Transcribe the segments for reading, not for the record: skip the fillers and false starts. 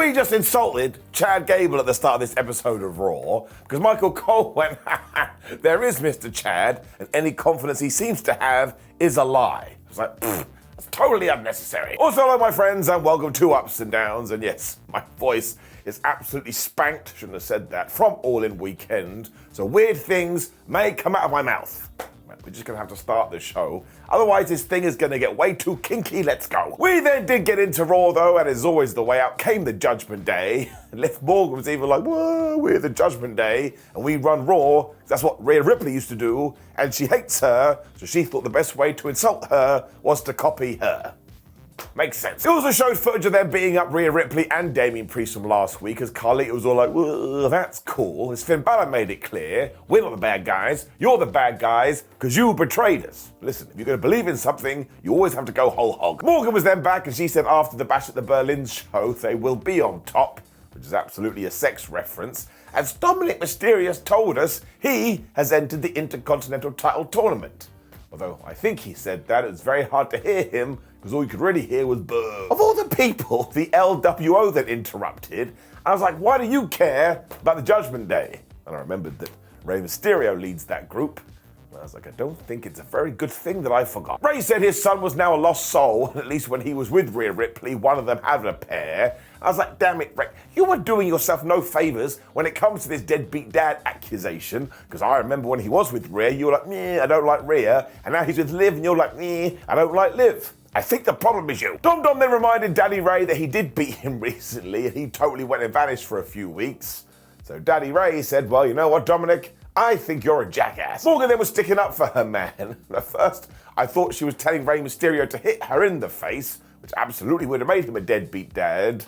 We just insulted Chad Gable at the start of this episode of Raw because Michael Cole went, there is Mr. Chad, and any confidence he seems to have is a lie. It's like, that's totally unnecessary. Also, hello, my friends, and welcome to Ups and Downs. And yes, my voice is absolutely spanked, shouldn't have said that, from All In Weekend. So weird things may come out of my mouth. We're just going to have to start the show. Otherwise, this thing is going to get way too kinky. Let's go. We then did get into Raw, though, and as always, the way out came the Judgment Day. And Liv Morgan was even like, whoa, we're the Judgment Day, and we run Raw. That's what Rhea Ripley used to do, and she hates her, so she thought the best way to insult her was to copy her. Makes sense. It also showed footage of them beating up Rhea Ripley and Damien Priest from last week, as Carlito was all like, well, that's cool. As Finn Balor made it clear, we're not the bad guys, you're the bad guys, because you betrayed us. Listen, if you're going to believe in something, you always have to go whole hog. Morgan was then back, and she said after the Bash at the Berlin show, they will be on top, which is absolutely a sex reference, as Dominik Mysterio told us he has entered the Intercontinental title tournament. Although I think he said that, it's very hard to hear him, because all you could really hear was boo. Of all the people, the LWO that interrupted, I was like, why do you care about the Judgment Day? And I remembered that Rey Mysterio leads that group. And I was like, I don't think it's a very good thing that I forgot. Rey said his son was now a lost soul, and at least when he was with Rhea Ripley, one of them had an affair. I was like, damn it, Rey, you were doing yourself no favors when it comes to this deadbeat dad accusation, because I remember when he was with Rhea, you were like, meh, I don't like Rhea, and now he's with Liv, and you're like, meh, I don't like Liv. I think the problem is you. Dom then reminded Daddy Ray that he did beat him recently, and he totally went and vanished for a few weeks. So Daddy Ray said, well, you know what, Dominik? I think you're a jackass. Morgan then was sticking up for her man. At first, I thought she was telling Rey Mysterio to hit her in the face, which absolutely would have made him a deadbeat dad.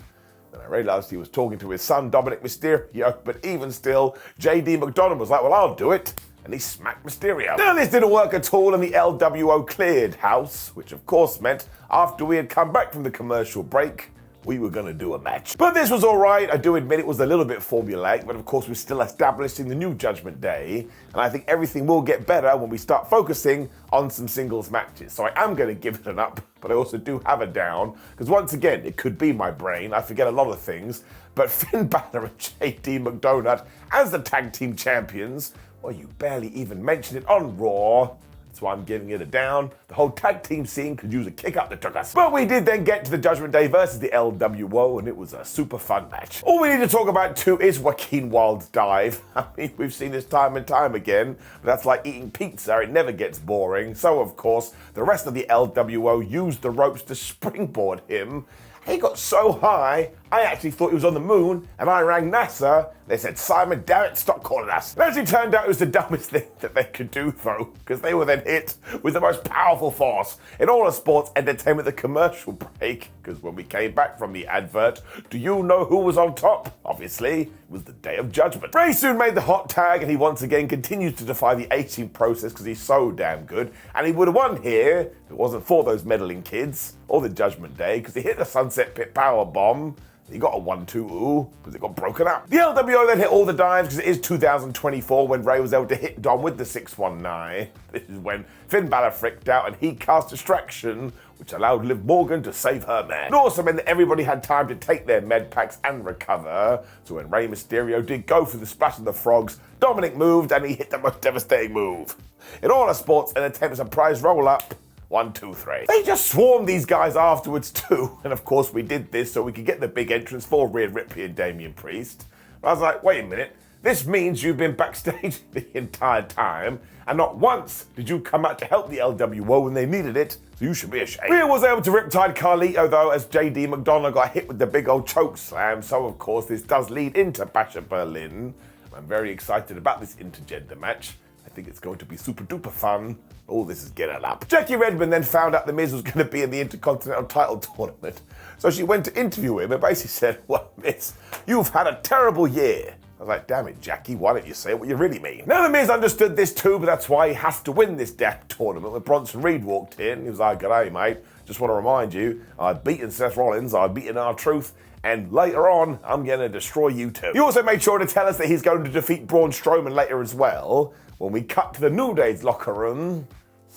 Then I realized he was talking to his son, Dominik Mysterio, but even still, JD McDonald was like, well, I'll do it. And he smacked Mysterio. Now this didn't work at all, and the LWO cleared house, which of course meant after we had come back from the commercial break, we were going to do a match. But this was all right. I do admit it was a little bit formulaic, but of course we're still establishing the new Judgment Day, and I think everything will get better when we start focusing on some singles matches. So I am going to give it an up, but I also do have a down, because once again, it could be my brain. I forget a lot of things, but Finn Balor and JD McDonald as the tag team champions, well, you barely even mentioned it on Raw. That's why I'm giving it a down. The whole tag team scene could use a kick up that took us. But we did then get to the Judgment Day versus the LWO, and it was a super fun match. All we need to talk about too is Joaquin Wilde's dive. I mean, we've seen this time and time again, but that's like eating pizza. It never gets boring. So, of course, the rest of the LWO used the ropes to springboard him. He got so high, I actually thought he was on the moon, and I rang NASA. They said, Simon, damn it, stop calling us. It actually turned out it was the dumbest thing that they could do, though, because they were then hit with the most powerful force in all of sports entertainment, the commercial break, because when we came back from the advert, do you know who was on top? Obviously, it was the Day of Judgment. Rey soon made the hot tag, and he once again continues to defy the aging process because he's so damn good, and he would have won here if it wasn't for those meddling kids, or the Judgment Day, because he hit the Sunset Pit power bomb. He got a 1-2 because it got broken up. The LWO then hit all the dives because it is 2024 when Rey was able to hit Dom with the 619. This is when Finn Balor fricked out and he cast Distraction, which allowed Liv Morgan to save her man. It also meant that everybody had time to take their med packs and recover. So when Rey Mysterio did go for the splash of the frogs, Dominik moved and he hit the most devastating move. In all our sports, an attempt surprise roll up. 1, 2, 3. They just swarmed these guys afterwards too, and of course we did this so we could get the big entrance for Rhea Ripley and Damien Priest. But I was like, wait a minute, this means you've been backstage the entire time, and not once did you come out to help the LWO when they needed it, so you should be ashamed. Rhea was able to riptide Carlito though, as JD McDonald got hit with the big old choke slam, so of course this does lead into Bash at Berlin. I'm very excited about this intergender match. I think it's going to be super duper fun. All this is getting up. Jackie Redmond then found out The Miz was going to be in the Intercontinental title tournament. So she went to interview him and basically said, well, Miz, you've had a terrible year. I was like, damn it, Jackie, why don't you say what you really mean? Now, The Miz understood this too, but that's why he has to win this damn tournament. When Bronson Reed walked in, he was like, g'day, mate. Just want to remind you, I've beaten Seth Rollins, I've beaten R-Truth, and later on, I'm going to destroy you too. He also made sure to tell us that he's going to defeat Braun Strowman later as well. When we cut to the New Day's locker room,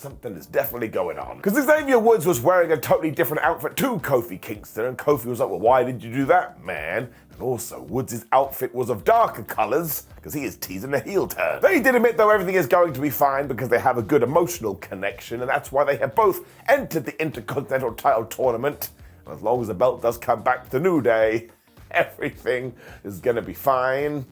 something is definitely going on. Because Xavier Woods was wearing a totally different outfit to Kofi Kingston, and Kofi was like, well, why did you do that, man? And also, Woods' outfit was of darker colors, because he is teasing a heel turn. They did admit, though, everything is going to be fine because they have a good emotional connection, and that's why they have both entered the Intercontinental title tournament. And as long as the belt does come back to the New Day, everything is going to be fine.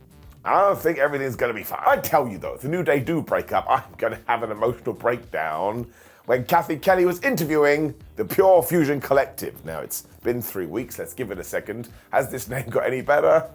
I don't think everything's going to be fine. I tell you though, if the New Day do break up, I'm going to have an emotional breakdown when Kathy Kelly was interviewing the Pure Fusion Collective. Now, it's been 3 weeks. Let's give it a second. Has this name got any better?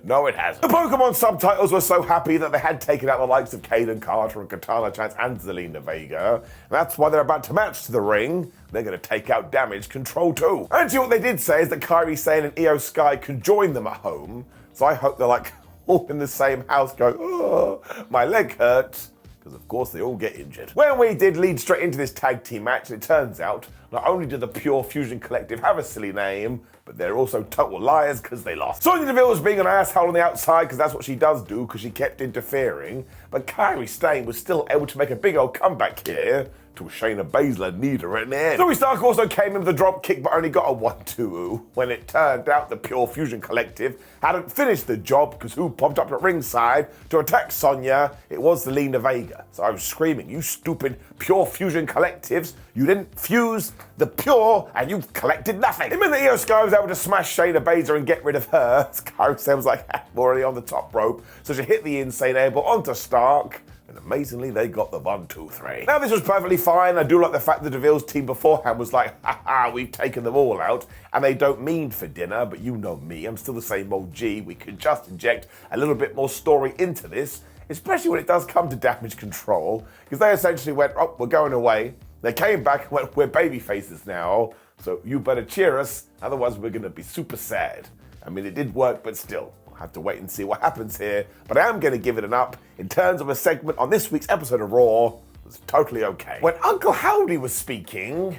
No, it hasn't. The Pokemon subtitles were so happy that they had taken out the likes of Caden Carter and Katana Chance and Zelina Vega. And that's why they're about to match to the ring. They're going to take out Damage Control too. Actually, what they did say is that Kairi Sane and Io Sky can join them at home. So I hope they're like all in the same house going, oh, my leg hurts. Because of course they all get injured. When we did lead straight into this tag team match, it turns out not only did the Pure Fusion Collective have a silly name, but they're also total liars because they lost. Sonya Deville was being an asshole on the outside because that's what she does do because she kept interfering. But Kairi Sane was still able to make a big old comeback here till Shayna Baszler kneed her in the end. Zoe Stark also came in with a drop kick but only got a 1-2 when it turned out the Pure Fusion Collective hadn't finished the job because who popped up at ringside to attack Sonya? It was Zelina Vega. So I was screaming, you stupid Pure Fusion Collectives, you didn't fuse the Pure and you've collected nothing. It meant that Io Sky was able to smash Shayna Baszler and get rid of her. Kairi Sane was like, I'm already on the top rope. So she hit the insane elbow onto Stark. And amazingly, they got the 1-2-3. Now, this was perfectly fine. I do like the fact that DeVille's team beforehand was like, haha, we've taken them all out, and they don't mean for dinner, but you know me, I'm still the same old G. We could just inject a little bit more story into this, especially when it does come to Damage Control, because they essentially went, oh, we're going away. They came back and went, we're baby faces now, so you better cheer us, otherwise we're going to be super sad. I mean, it did work, but still. Have to wait and see what happens here, but I am going to give it an up. In terms of a segment on this week's episode of Raw, it was totally okay. When Uncle Howdy was speaking,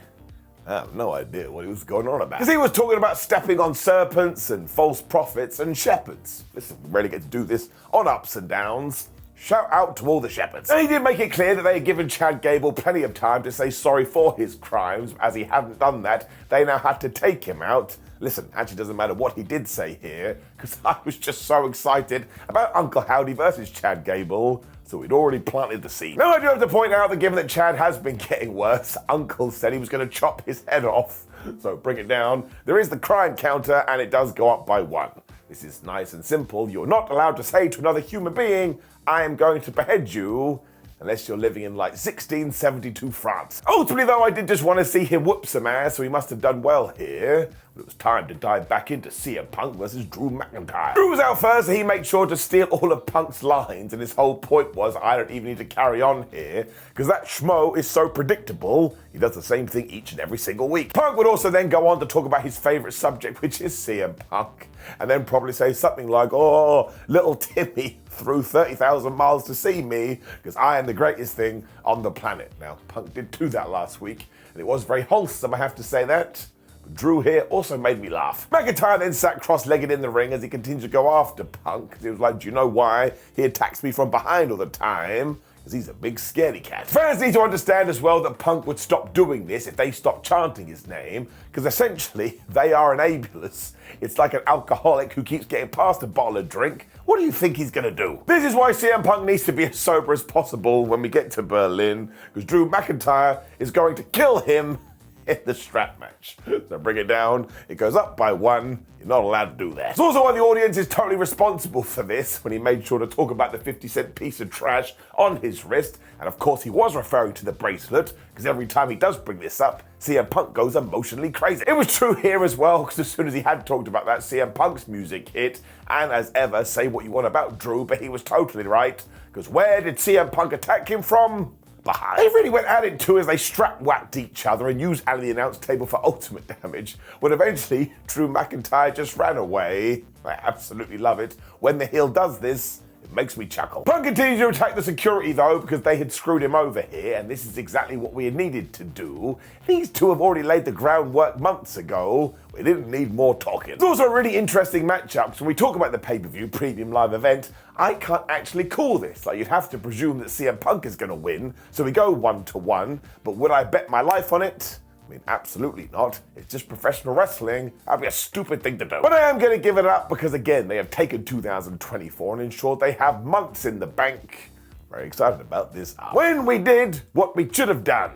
I have no idea what he was going on about. Because he was talking about stepping on serpents and false prophets and shepherds. Listen, we rarely get to do this on Ups and Downs. Shout out to all the shepherds. And he did make it clear that they had given Chad Gable plenty of time to say sorry for his crimes. As he hadn't done that, they now had to take him out. Listen, actually doesn't matter what he did say here, because I was just so excited about Uncle Howdy versus Chad Gable, so we'd already planted the seed. Now I do have to point out that given that Chad has been getting worse, Uncle said he was going to chop his head off. So bring it down. There is the crime counter, and it does go up by 1. This is nice and simple. You're not allowed to say to another human being, I am going to behead you, unless you're living in like 1672 France. Ultimately though, I did just want to see him whoop some ass, so he must have done well here. But it was time to dive back into CM Punk versus Drew McIntyre. Drew was out first, and he made sure to steal all of Punk's lines, and his whole point was, I don't even need to carry on here, because that schmo is so predictable, he does the same thing each and every single week. Punk would also then go on to talk about his favourite subject, which is CM Punk, and then probably say something like, oh, little Timmy flew 30,000 miles to see me, because I am the greatest thing on the planet. Now, Punk did do that last week, and it was very wholesome, I have to say that. But Drew here also made me laugh. McIntyre then sat cross-legged in the ring as he continued to go after Punk. He was like, do you know why he attacks me from behind all the time? Because he's a big scaredy cat. Fans need to understand as well that Punk would stop doing this if they stopped chanting his name, because essentially they are enablers. It's like an alcoholic who keeps getting past a bottle of drink. What do you think he's going to do? This is why CM Punk needs to be as sober as possible when we get to Berlin, because Drew McIntyre is going to kill him in the strap match. So bring it down, it goes up by 1, you're not allowed to do that. It's also why the audience is totally responsible for this, when he made sure to talk about the 50-cent piece of trash on his wrist, and of course he was referring to the bracelet, because every time he does bring this up, CM Punk goes emotionally crazy. It was true here as well, because as soon as he had talked about that, CM Punk's music hit, and as ever, say what you want about Drew, but he was totally right, because where did CM Punk attack him from? Behind. They really went at it too as they strap-whacked each other and used out of the announce table for ultimate damage, when eventually Drew McIntyre just ran away. I absolutely love it. When the heel does this, it Makes me chuckle. Punk continued to attack the security though because they had screwed him over here, and this is exactly what we had needed to do. These two have already laid the groundwork months ago. We didn't need more talking. It's also a really interesting matchup. So when we talk about the pay-per-view premium live event, I can't actually call this. Like, you'd have to presume that CM Punk is going to win, so we go 1-1. But would I bet my life on it? I mean, absolutely not. It's just professional wrestling. That'd be a stupid thing to do. But I am going to give it up because, again, they have taken 2024 and ensured they have months in the bank. Very excited about this. When we did what we should have done.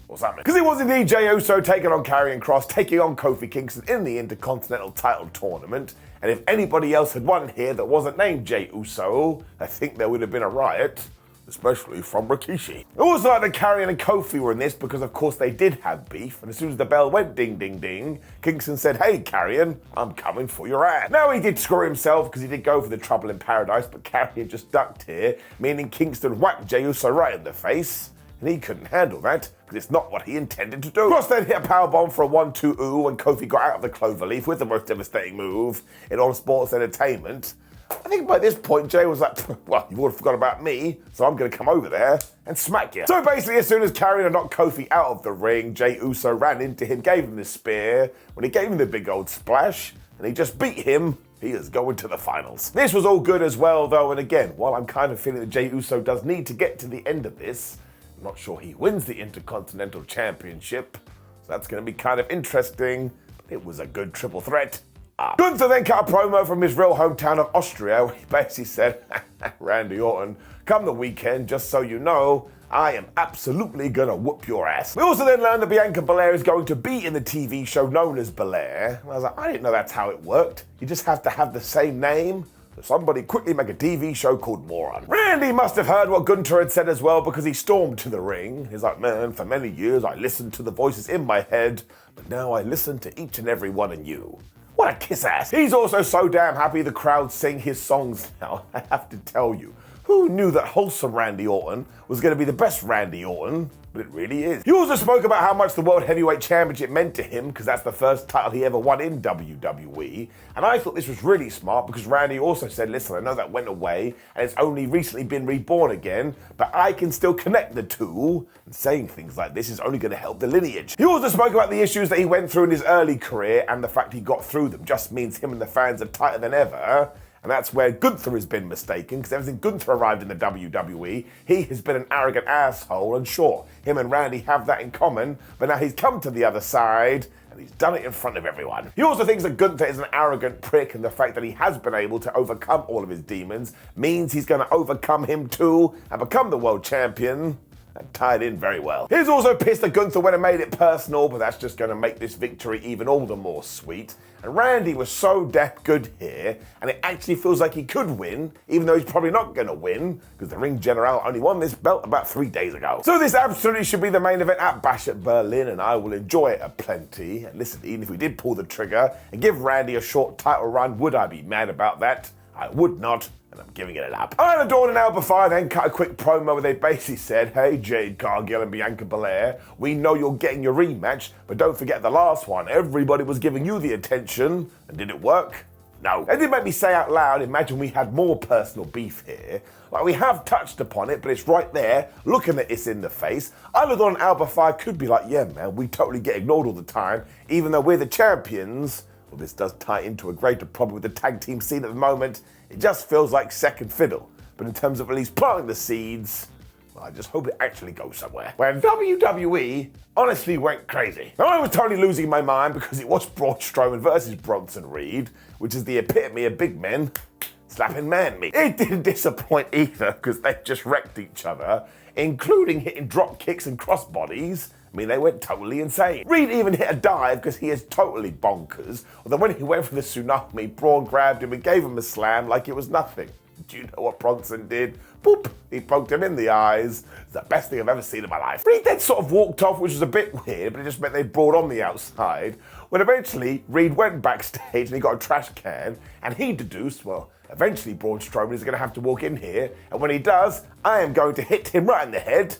Or something. Because it was indeed Jey Uso taking on Karrion Kross, taking on Kofi Kingston in the Intercontinental title tournament. And if anybody else had won here that wasn't named Jey Uso, I think there would have been a riot. Especially from Rikishi. I also like that Karrion and Kofi were in this because of course they did have beef, and as soon as the bell went ding ding ding, Kingston said, "Hey Karrion, I'm coming for your ass." Now he did screw himself because he did go for the trouble in paradise, but Karrion just ducked here, meaning Kingston whacked Jey Uso right in the face, and he couldn't handle that because it's not what he intended to do. Kross then hit a powerbomb for a 1-2 when Kofi got out of the cloverleaf with the most devastating move in all sports entertainment. I think by this point, Jey was like, well, you've all forgot about me, so I'm going to come over there and smack you. So basically, as soon as Karrion knocked Kofi out of the ring, Jey Uso ran into him, gave him the spear. When he gave him the big old splash, and he just beat him, he is going to the finals. This was all good as well, though, and again, while I'm kind of feeling that Jey Uso does need to get to the end of this, I'm not sure he wins the Intercontinental Championship, so that's going to be kind of interesting. It was a good triple threat. Gunther then cut a promo from his real hometown of Austria, where he basically said, Randy Orton, come the weekend, just so you know, I am absolutely gonna whoop your ass. We also then learned that Bianca Belair is going to be in the TV show known as Belair. And I was like, I didn't know that's how it worked. You just have to have the same name. So somebody quickly make a TV show called Moron. Randy must have heard what Gunther had said as well because he stormed to the ring. He's like, man, for many years I listened to the voices in my head, but now I listen to each and every one of you. What a kiss ass. He's also so damn happy the crowd sing his songs now. I have to tell you, who knew that wholesome Randy Orton was going to be the best Randy Orton? But it really is. He also spoke about how much the World Heavyweight Championship meant to him because that's the first title he ever won in WWE. And I thought this was really smart because Randy also said, listen, I know that went away and it's only recently been reborn again, but I can still connect the two. And saying things like this is only going to help the lineage. He also spoke about the issues that he went through in his early career, and the fact he got through them just means him and the fans are tighter than ever. And that's where Gunther has been mistaken, because ever since Gunther arrived in the WWE, he has been an arrogant asshole, and sure, him and Randy have that in common, but now he's come to the other side, and he's done it in front of everyone. He also thinks that Gunther is an arrogant prick, and the fact that he has been able to overcome all of his demons means he's going to overcome him too, and become the world champion. And tied in very well. He's also pissed that Gunther went and made it personal, but that's just going to make this victory even all the more sweet. And Randy was so damn good here, and it actually feels like he could win, even though he's probably not going to win, because the Ring General only won this belt about 3 days ago. So this absolutely should be the main event at Bash at Berlin, and I will enjoy it aplenty. And listen, even if we did pull the trigger and give Randy a short title run, would I be mad about that? I would not. And I'm giving it up. Isla Dawn and Alba Fyre then cut a quick promo where they basically said, hey, Jade Cargill and Bianca Belair, we know you're getting your rematch, but don't forget the last one. Everybody was giving you the attention, and did it work? No. It did make me say out loud, imagine we had more personal beef here. Like, we have touched upon it, but it's right there, looking at us in the face. Isla Dawn and Alba Fyre could be like, yeah, man, we totally get ignored all the time, even though we're the champions. Well, this does tie into a greater problem with the tag team scene at the moment. It just feels like second fiddle. But in terms of at least planting the seeds, well, I just hope it actually goes somewhere. When WWE honestly went crazy. Now, I was totally losing my mind because it was Braun Strowman versus Bronson Reed, which is the epitome of big men slapping man meat. It didn't disappoint either because they just wrecked each other, including hitting drop kicks and crossbodies. I mean, they went totally insane. Reed even hit a dive because he is totally bonkers. Although when he went for the tsunami, Braun grabbed him and gave him a slam like it was nothing. Do you know what Bronson did? Boop! He poked him in the eyes. It's the best thing I've ever seen in my life. Reed then sort of walked off, which was a bit weird, but it just meant they brought on the outside. When eventually, Reed went backstage and he got a trash can, and he deduced, well, eventually Braun Strowman is going to have to walk in here, and when he does, I am going to hit him right in the head.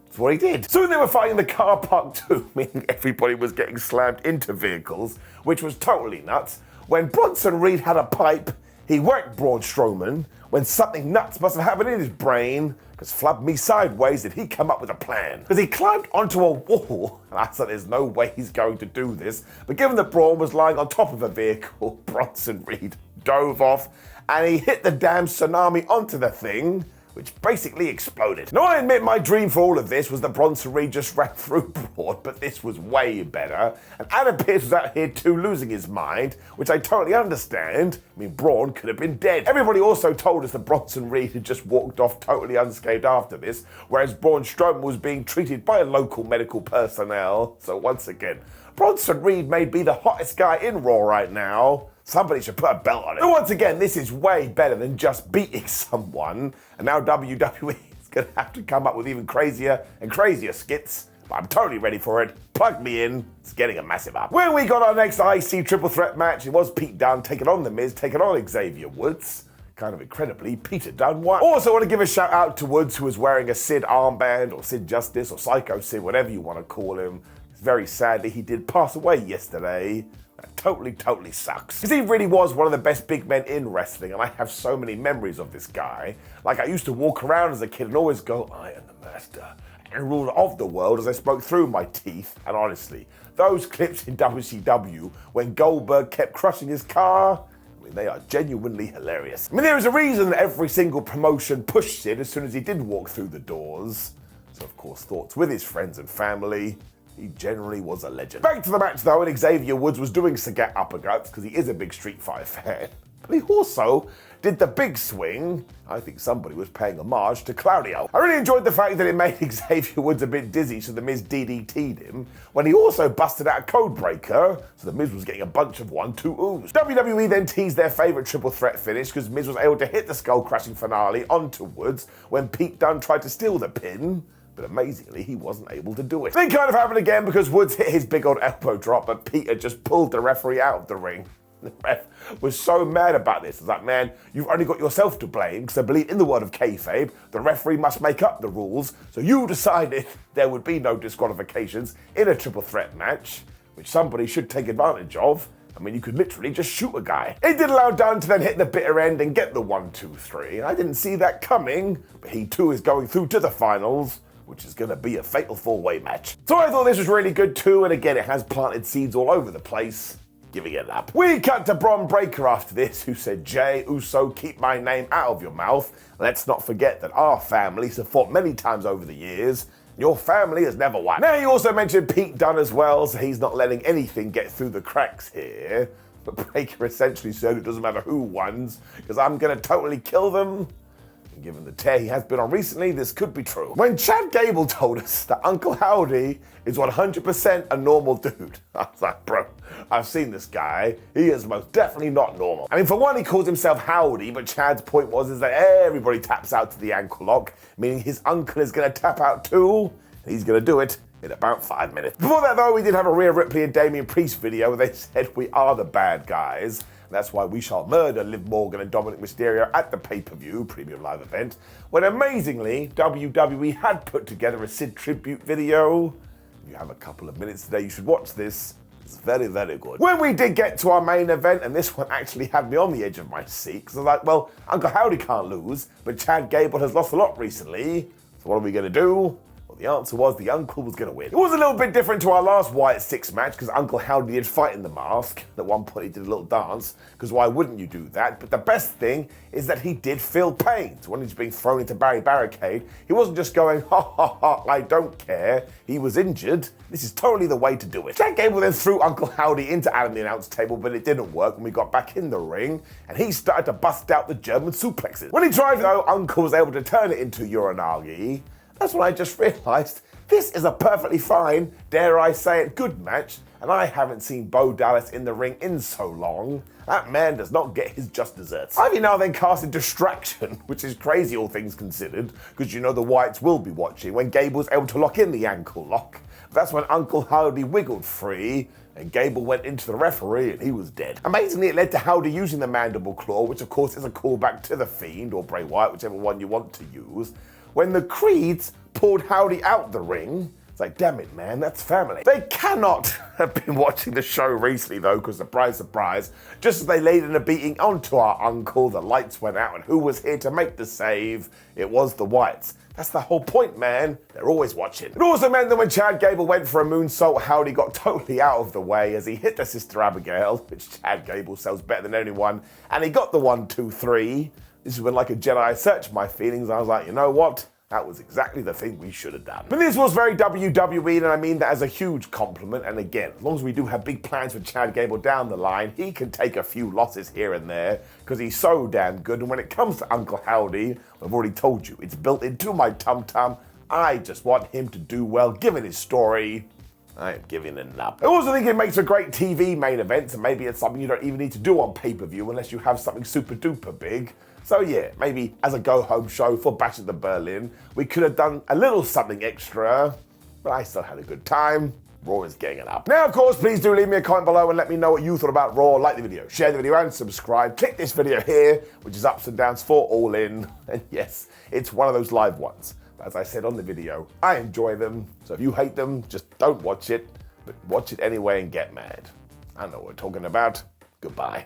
That's what he did. Soon they were fighting the car park too, meaning everybody was getting slammed into vehicles, which was totally nuts. When Bronson Reed had a pipe, He worked Braun Strowman when something nuts must have happened in his brain, because flub me sideways did he come up with a plan. Because he climbed onto a wall, and I said there's no way he's going to do this, but given that Braun was lying on top of a vehicle, Bronson Reed dove off, and he hit the damn tsunami onto the thing, which basically exploded. Now I admit my dream for all of this was that Bronson Reed just ran through Braun, but this was way better. And Adam Pearce was out here too losing his mind, which I totally understand. I mean, Braun could have been dead. Everybody also told us that Bronson Reed had just walked off totally unscathed after this, whereas Braun Strowman was being treated by local medical personnel. So once again, Bronson Reed may be the hottest guy in Raw right now. Somebody should put a belt on it. And once again, this is way better than just beating someone. And now WWE is going to have to come up with even crazier and crazier skits. But I'm totally ready for it. Plug me in. It's getting a massive up. When we got our next IC triple threat match, it was Pete Dunne taking on The Miz, taking on Xavier Woods. Kind of incredibly, Peter Dunne won. Also want to give a shout out to Woods, who was wearing a Sid armband, or Sid Justice, or Psycho Sid, whatever you want to call him. Very sadly, he did pass away yesterday. That totally sucks. Because he really was one of the best big men in wrestling, and I have so many memories of this guy. Like, I used to walk around as a kid and always go, I am the master and ruler of the world, as I spoke through my teeth. And honestly, those clips in WCW when Goldberg kept crushing his car, I mean, they are genuinely hilarious. I mean, there is a reason that every single promotion pushed Sid as soon as he did walk through the doors. So, of course, thoughts with his friends and family. He generally was a legend. Back to the match though, and Xavier Woods was doing Sagat uppercuts because he is a big Street Fighter fan. But he also did the big swing. I think somebody was paying homage to Claudio. I really enjoyed the fact that it made Xavier Woods a bit dizzy, so The Miz DDT'd him, when he also busted out a code breaker, so The Miz was getting a bunch of 1-2-oohs. WWE then teased their favourite triple threat finish because Miz was able to hit the skull crashing finale onto Woods when Pete Dunne tried to steal the pin. But amazingly, he wasn't able to do it. Then kind of happened again because Woods hit his big old elbow drop, but Peter just pulled the referee out of the ring. The ref was so mad about this. It's like, man, you've only got yourself to blame, because I believe in the word of kayfabe, the referee must make up the rules, so you decided there would be no disqualifications in a triple threat match, which somebody should take advantage of. I mean, you could literally just shoot a guy. It did allow Dunne to then hit the bitter end and get the 1-2-3. I didn't see that coming, but he too is going through to the finals, which is going to be a fatal four-way match. So I thought this was really good too, and again, it has planted seeds all over the place, giving it up. We cut to Bron Breakker after this, who said, Jay Uso, keep my name out of your mouth. Let's not forget that our families have fought many times over the years. Your family has never won. Now, he also mentioned Pete Dunne as well, so he's not letting anything get through the cracks here. But Breakker essentially said it doesn't matter who wins, because I'm going to totally kill them. Given the tear he has been on recently, this could be true. When Chad Gable told us that Uncle Howdy is 100% a normal dude, I was like, bro, I've seen this guy. He is most definitely not normal. I mean, for one, he calls himself Howdy, but Chad's point is that everybody taps out to the ankle lock, meaning his uncle is going to tap out too, and he's going to do it in about 5 minutes. Before that, though, we did have a Rhea, Ripley, and Damien Priest video where they said we are the bad guys. That's why we shall murder Liv Morgan and Dominik Mysterio at the pay-per-view premium live event, when amazingly, WWE had put together a Sid tribute video. If you have a couple of minutes today, you should watch this. It's very good. When we did get to our main event, and this one actually had me on the edge of my seat, because I was like, well, Uncle Howdy can't lose, but Chad Gable has lost a lot recently, so what are we going to do? The answer was the uncle was going to win. It was a little bit different to our last Wyatt 6 match because Uncle Howdy did fight in the mask. At one point he did a little dance, because why wouldn't you do that? But the best thing is that he did feel pain. So when he's being thrown into Barry Barricade, he wasn't just going, ha ha ha, I don't care. He was injured. This is totally the way to do it. Jack Gable then threw Uncle Howdy into Adam the announce table, but it didn't work when we got back in the ring, and he started to bust out the German suplexes. When he tried though, Uncle was able to turn it into Uranagi. That's when I just realised this is a perfectly fine, dare I say it, good match, and I haven't seen Bo Dallas in the ring in so long. That man does not get his just desserts. Ivy now then casted Distraction, which is crazy all things considered, because you know the Whites will be watching, when Gable was able to lock in the ankle lock. That's when Uncle Howdy wiggled free, and Gable went into the referee and he was dead. Amazingly, it led to Howdy using the mandible claw, which of course is a callback to The Fiend, or Bray Wyatt, whichever one you want to use, when the Creeds pulled Howdy out the ring, It's like, damn it, man, that's family. They cannot have been watching the show recently, though, because surprise, surprise, just as they laid in a beating onto our uncle, the lights went out, and who was here to make the save? It was the Whites. That's the whole point, man. They're always watching. It also meant that when Chad Gable went for a moonsault, Howdy got totally out of the way as he hit the Sister Abigail, which Chad Gable sells better than anyone, and he got the 1, 2, 3. This is when, like a Jedi, searched my feelings. I was like, you know what? That was exactly the thing we should have done. But this was very WWE, and I mean that as a huge compliment. And again, as long as we do have big plans for Chad Gable down the line, he can take a few losses here and there because he's so damn good. And when it comes to Uncle Howdy, I've already told you, it's built into my tum-tum. I just want him to do well, given his story. I am giving it up. I also think it makes a great TV main event, and maybe it's something you don't even need to do on pay-per-view unless you have something super duper big. So yeah, maybe as a go-home show for Bash at the Berlin, we could have done a little something extra, but I still had a good time. Raw is getting it up. Now, of course, please do leave me a comment below and let me know what you thought about Raw. Like the video, share the video, and subscribe. Click this video here, which is ups and downs for All In. And yes, it's one of those live ones. But as I said on the video, I enjoy them. So if you hate them, just don't watch it, but watch it anyway and get mad. I know what we're talking about. Goodbye.